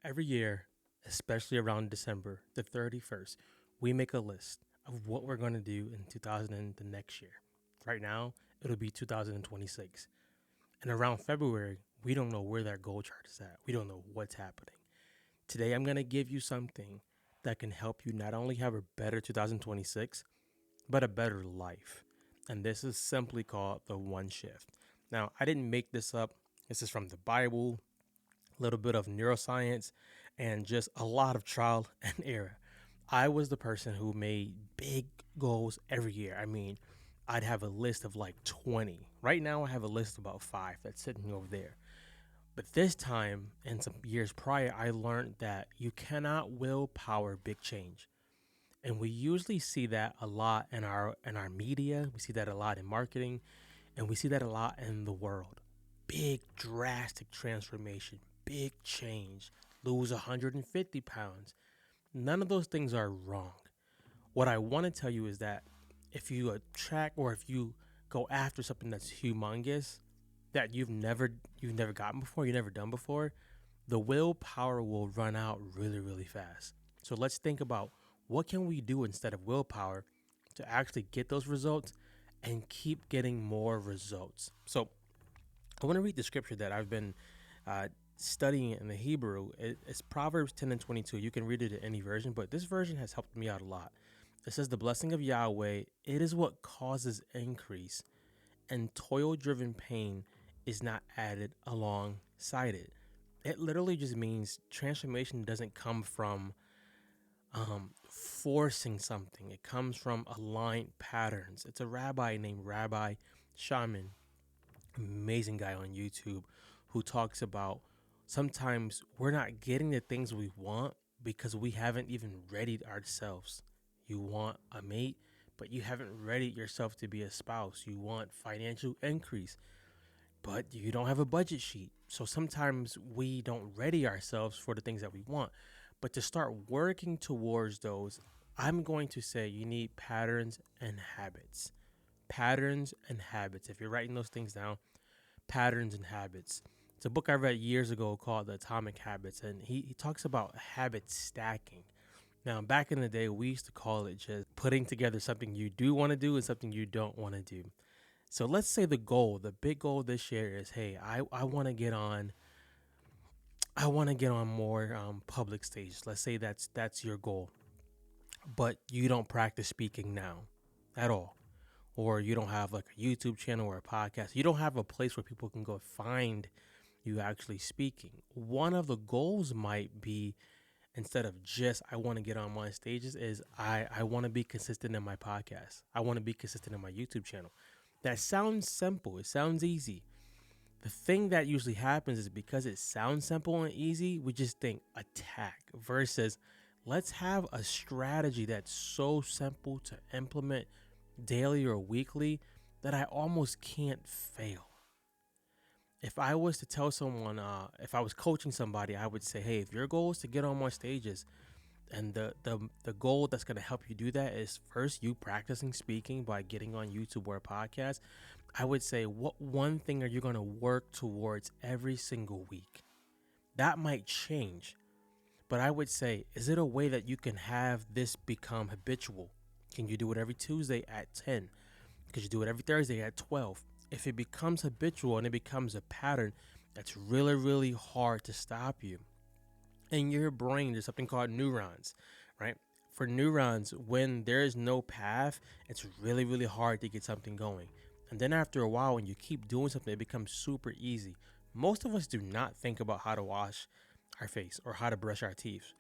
Every year, especially around December the 31st, we make a list of what we're going to do in 2000 and the next year. Right now, it'll be 2026. And around February, we don't know where that goal chart is at. We don't know what's happening. Today, I'm going to give you something that can help you not only have a better 2026, but a better life. And this is simply called the one shift. Now, I didn't make this up. This is from the Bible, a little bit of neuroscience, and just a lot of trial and error. I was the person who made big goals every year. I mean, I'd have a list of like 20. Right now, I have a list of about five that's sitting over there. But this time and some years prior, I learned that you cannot willpower big change. And we usually see that a lot in our media. We see that a lot in marketing, and we see that a lot in the world. Big drastic transformation, big change, lose 150 pounds. None of those things are wrong. What I want to tell you is that if you attract or if you go after something that's humongous that you've never gotten before, you've never done before, the willpower will run out really, really fast. So let's think about what can we do instead of willpower to actually get those results and keep getting more results. So I want to read the scripture that I've been uh, studying in the Hebrew. It's Proverbs 10 and 22. You can read it in any version, but this version has helped me out a lot. It says, "The blessing of Yahweh, it is what causes increase, and toil driven pain is not added alongside it." It literally just means transformation doesn't come from forcing something, it comes from aligned patterns. It's a rabbi named Rabbi Shaman, amazing guy on YouTube, who talks about sometimes we're not getting the things we want because we haven't even readied ourselves. You want a mate, but you haven't readied yourself to be a spouse. You want financial increase, but you don't have a budget sheet. So sometimes we don't ready ourselves for the things that we want. But to start working towards those, I'm going to say you need patterns and habits. Patterns and habits. If you're writing those things down, patterns and habits. It's a book I read years ago called The Atomic Habits, and he talks about habit stacking. Now, back in the day, we used to call it just putting together something you do want to do and something you don't want to do. So let's say the big goal this year is, hey, I want to get on, more public stages. Let's say that's your goal, but you don't practice speaking now at all, or you don't have like a YouTube channel or a podcast. You don't have a place where people can go find you actually speaking. One of the goals might be, instead of just I want to get on my stages, is I want to be consistent in my podcast. I want to be consistent in my YouTube channel. That sounds simple. It sounds easy. The thing that usually happens is because it sounds simple and easy, we just think attack versus let's have a strategy that's so simple to implement daily or weekly that I almost can't fail. If I was to tell someone, if I was coaching somebody, I would say, hey, if your goal is to get on more stages, and the goal that's going to help you do that is first you practicing speaking by getting on YouTube or a podcast, I would say, what one thing are you going to work towards every single week? That might change, but I would say, is it a way that you can have this become habitual? Can you do it every Tuesday at 10? Could you do it every Thursday at 12? If it becomes habitual and it becomes a pattern, that's really, really hard to stop you. In your brain, there's something called neurons, right? For neurons, when there is no path, it's really, really hard to get something going. And then after a while, when you keep doing something, it becomes super easy. Most of us do not think about how to wash our face or how to brush our teeth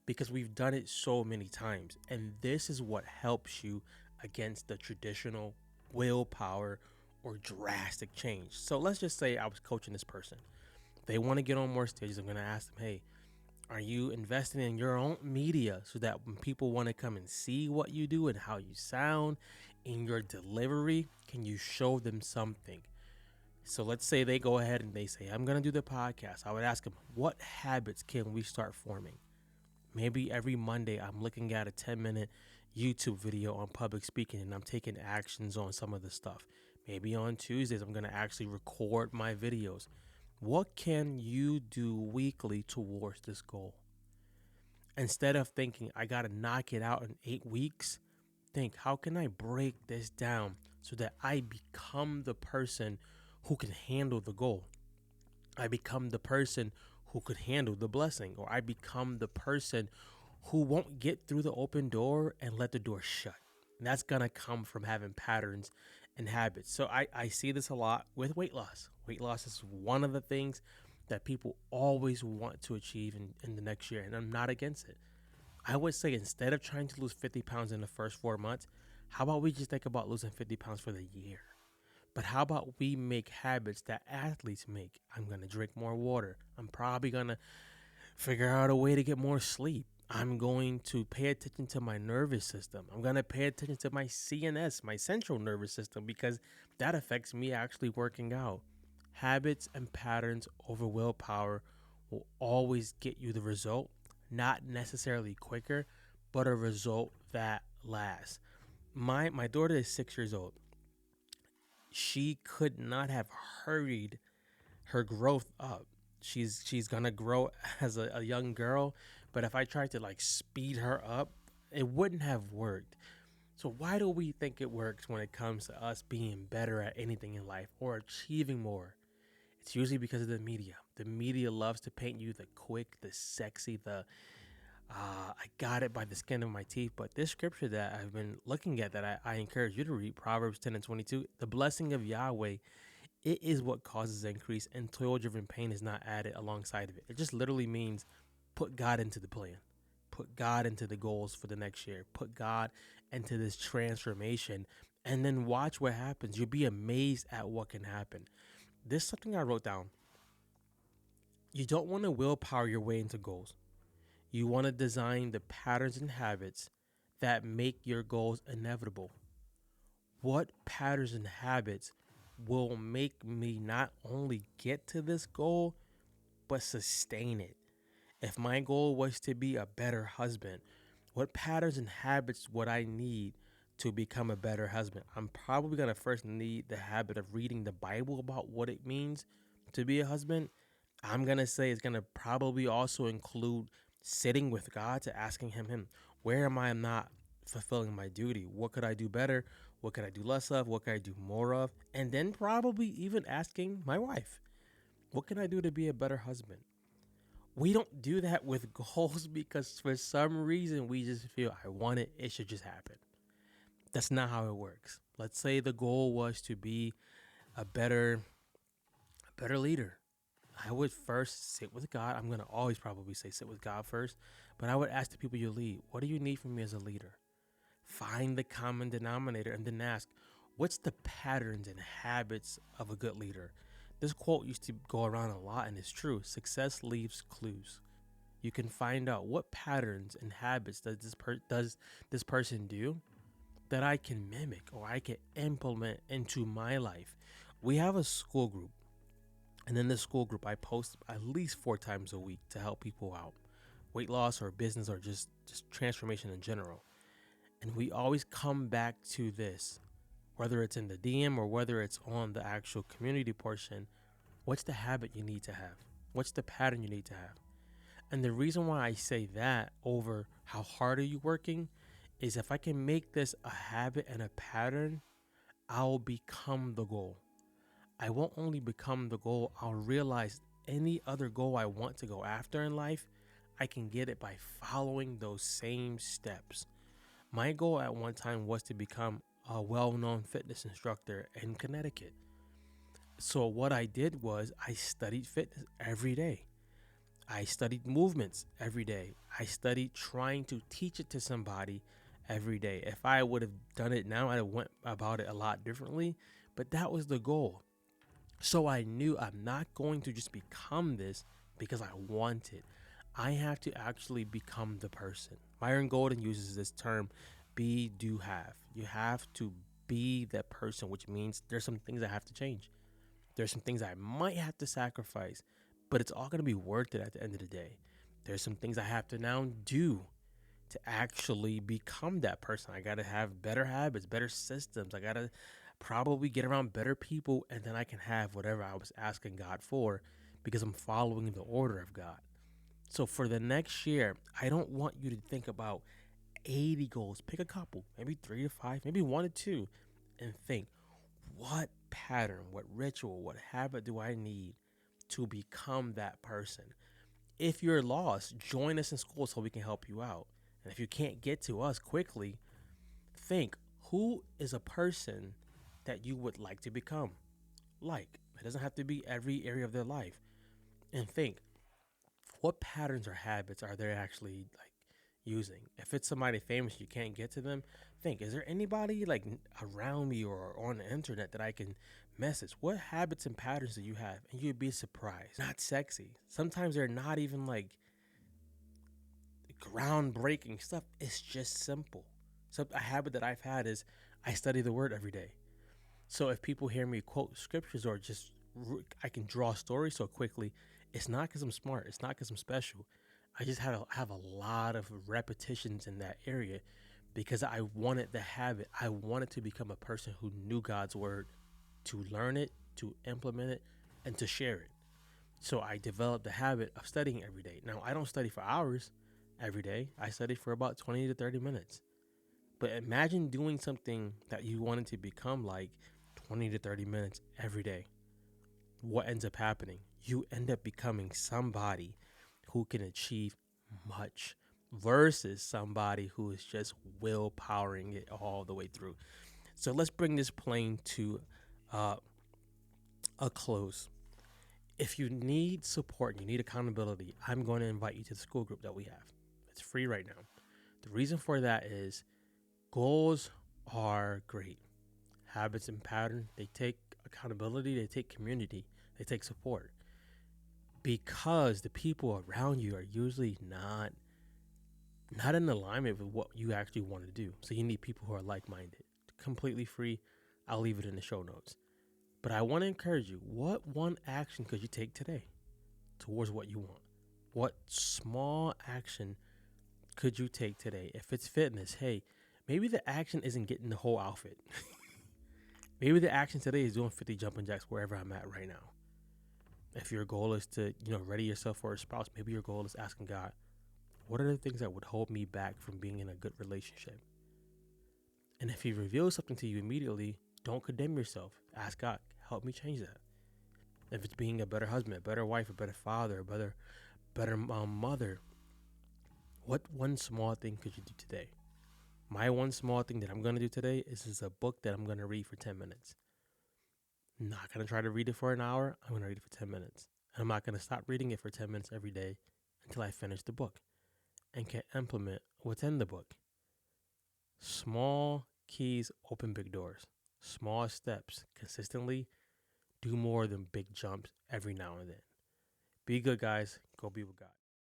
because we've done it so many times. And this is what helps you against the traditional willpower or drastic change. So let's just say I was coaching this person. They want to get on more stages. I'm going to ask them, hey, are you investing in your own media so that when people want to come and see what you do and how you sound in your delivery, can you show them something? So let's say they go ahead and they say, I'm going to do the podcast. I would ask them, what habits can we start forming? Maybe every Monday I'm looking at a 10-minute YouTube video on public speaking and I'm taking actions on some of the stuff. Maybe on Tuesdays I'm going to actually record my videos. What can you do weekly towards this goal? Instead of thinking, I got to knock it out in 8 weeks, think, how can I break this down so that I become the person who can handle the goal? I become the person who could handle the blessing, or I become the person who won't get through the open door and let the door shut. And that's going to come from having patterns and habits. So I see this a lot with weight loss. Weight loss is one of the things that people always want to achieve in the next year, and I'm not against it. I would say instead of trying to lose 50 pounds in the first 4 months, how about we just think about losing 50 pounds for the year? But how about we make habits that athletes make? I'm going to drink more water. I'm probably going to figure out a way to get more sleep. I'm going to pay attention to my nervous system. I'm going to pay attention to my CNS, my central nervous system, because that affects me actually working out. Habits and patterns over willpower will always get you the result, not necessarily quicker, but a result that lasts. My daughter is 6 years old. She could not have hurried her growth up. She's gonna grow as a young girl, but if I tried to like speed her up, it wouldn't have worked. So why do we think it works when it comes to us being better at anything in life or achieving more? It's usually because of the media. The media loves to paint you the quick, the sexy, the I got it by the skin of my teeth. But this scripture that I've been looking at that I encourage you to read, Proverbs 10 and 22, the blessing of Yahweh, it is what causes increase, and toil-driven pain is not added alongside of it. It just literally means put God into the plan. Put God into the goals for the next year. Put God into this transformation, and then watch what happens. You'll be amazed at what can happen. This is something I wrote down. You don't want to willpower your way into goals. You want to design the patterns and habits that make your goals inevitable. What patterns and habits will make me not only get to this goal, but sustain it? If my goal was to be a better husband, what patterns and habits would I need to become a better husband? I'm probably going to first need the habit of reading the Bible about what it means to be a husband. I'm going to say it's going to probably also include sitting with God to asking him, where am I not fulfilling my duty? What could I do better? What could I do less of? What could I do more of? And then probably even asking my wife, what can I do to be a better husband? We don't do that with goals because for some reason we just feel I want it, it should just happen. That's not how it works. Let's say the goal was to be a better leader. I would first sit with God. I'm going to always probably say sit with God first, but I would ask the people you lead, what do you need from me as a leader? Find the common denominator and then ask, what's the patterns and habits of a good leader? This quote used to go around a lot, and it's true. Success leaves clues. You can find out what patterns and habits does this person do that I can mimic or I can implement into my life. We have a school group, and in this school group, I post at least 4 times a week to help people out, weight loss or business or just transformation in general. And we always come back to this, whether it's in the DM or whether it's on the actual community portion. What's the habit you need to have? What's the pattern you need to have? And the reason why I say that over how hard are you working is if I can make this a habit and a pattern, I'll become the goal. I won't only become the goal, I'll realize any other goal I want to go after in life, I can get it by following those same steps. My goal at one time was to become a well-known fitness instructor in Connecticut. So what I did was I studied fitness every day. I studied movements every day. I studied trying to teach it to somebody every day. If I would have done it now, I'd have went about it a lot differently, but that was the goal. So I knew I'm not going to just become this because I want it. I have to actually become the person. Myron Golden uses this term, be, do, have. You have to be that person, which means there's some things I have to change. There's some things I might have to sacrifice, but it's all going to be worth it at the end of the day. There's some things I have to now do to actually become that person. I got to have better habits, better systems. I got to probably get around better people, and then I can have whatever I was asking God for, because I'm following the order of God. So for the next year, I don't want you to think about 80 goals. Pick a couple, maybe 3 to 5, maybe 1 to 2, and think, what pattern, what ritual, what habit do I need to become that person? If you're lost, join us in school so we can help you out. And if you can't get to us quickly, think, who is a person that you would like to become? Like, it doesn't have to be every area of their life. And think, what patterns or habits are they actually like using? If it's somebody famous, you can't get to them. Think, is there anybody like around me or on the internet that I can message? What habits and patterns do you have? And you'd be surprised. Not sexy. Sometimes they're not even like groundbreaking stuff. It's just simple. So a habit that I've had is I study the word every day. So if people hear me quote scriptures or just I can draw stories so quickly, it's not because I'm smart. It's not because I'm special. I just have a lot of repetitions in that area because I wanted the habit. I wanted to become a person who knew God's word, to learn it, to implement it, and to share it. So I developed the habit of studying every day. Now, I don't study for hours every day. I study for about 20 to 30 minutes. But imagine doing something that you wanted to become like 20 to 30 minutes every day. What ends up happening? You end up becoming somebody who can achieve much versus somebody who is just willpowering it all the way through. So let's bring this plane to uh, a close. If you need support, you need accountability, I'm going to invite you to the school group that we have. It's free right now. The reason for that is goals are great. Habits and patterns, they take accountability, they take community, they take support. Because the people around you are usually not in alignment with what you actually want to do. So you need people who are like-minded. Completely free. I'll leave it in the show notes. But I want to encourage you, what one action could you take today towards what you want? What small action could you take today? If it's fitness, hey, maybe the action isn't getting the whole outfit. Maybe the action today is doing 50 jumping jacks wherever I'm at right now. If your goal is to, ready yourself for a spouse, maybe your goal is asking God, what are the things that would hold me back from being in a good relationship? And if He reveals something to you immediately, don't condemn yourself. Ask God, help me change that. If it's being a better husband, a better wife, a better father, a better mother, what one small thing could you do today? My one small thing that I'm going to do today is a book that I'm going to read for 10 minutes. I'm not going to try to read it for an hour. I'm going to read it for 10 minutes. And I'm not going to stop reading it for 10 minutes every day until I finish the book and can implement what's in the book. Small keys open big doors. Small steps consistently do more than big jumps every now and then. Be good, guys. Go be with God.